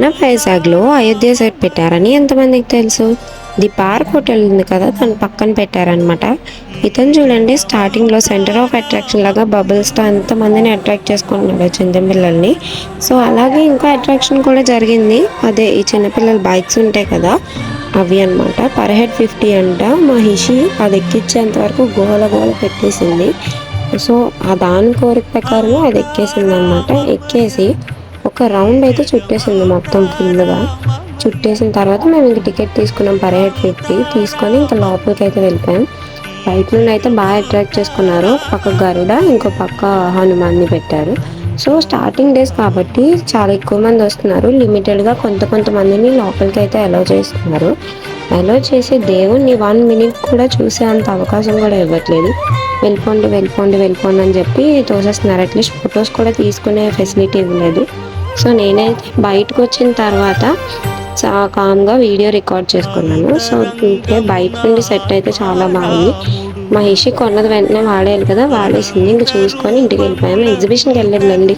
మన వైజాగ్లో అయోధ్య సెట్ పెట్టారని ఎంతమందికి తెలుసు? ది పార్క్ హోటల్ ఉంది కదా, దాని పక్కన పెట్టారనమాట. ఇతను చూడండి, స్టార్టింగ్లో సెంటర్ ఆఫ్ అట్రాక్షన్ లాగా బబుల్స్తో ఎంతమందిని అట్రాక్ట్ చేసుకుంటున్నాడు చిన్నపిల్లల్ని. సో అలాగే ఇంకో అట్రాక్షన్ కూడా జరిగింది. అదే ఈ చిన్నపిల్లల బైక్స్ ఉంటాయి కదా, అవి అనమాట. పర్ హెడ్ 50 అంట. మా హిషి అది ఎక్కించేంత వరకు గోల గోల పెట్టేసింది. సో ఆ దాని కోరిక ప్రకారం అది ఎక్కేసింది అనమాట. ఎక్కేసి ఒక రౌండ్ అయితే చుట్టేసింది మొత్తం ఫుల్గా. చుట్టేసిన తర్వాత మేము ఇంక టికెట్ తీసుకున్నాం, పర్ హెడ్ 50 తీసుకొని ఇంకా లోపలికి అయితే వెళ్ళిపోయాం. బయట నుండి అయితే బాగా అట్రాక్ట్ చేసుకున్నారు. పక్క గరుడ, ఇంకో పక్క హనుమాన్ని పెట్టారు. సో స్టార్టింగ్ డేస్ కాబట్టి చాలా ఎక్కువ మంది వస్తున్నారు. లిమిటెడ్గా కొంతమందిని లోపలికి అయితే అలౌ చేస్తున్నారు. అలౌ చేసి దేవుణ్ణి 1 మినిట్ కూడా చూసే అంత అవకాశం కూడా ఇవ్వట్లేదు. వెళ్ళిపోండి వెళ్ళిపోండి వెళ్ళిపోండి అని చెప్పి తోసేస్తున్నారు. అట్లీస్ట్ ఫొటోస్ కూడా తీసుకునే ఫెసిలిటీ ఇవ్వలేదు. సో నేనైతే బయటకు వచ్చిన తర్వాత కామ్గా వీడియో రికార్డ్ చేసుకున్నాను. సో ఇంకే బయట నుండి సెట్ అయితే చాలా బాగుంది. మా హిషి కొన్నది వెంటనే వాడేయాలి కదా, వాడేసింది. ఇంక చూసుకొని ఇంటికి వెళ్ళిపోయాము. ఎగ్జిబిషన్కి వెళ్ళలేదండి.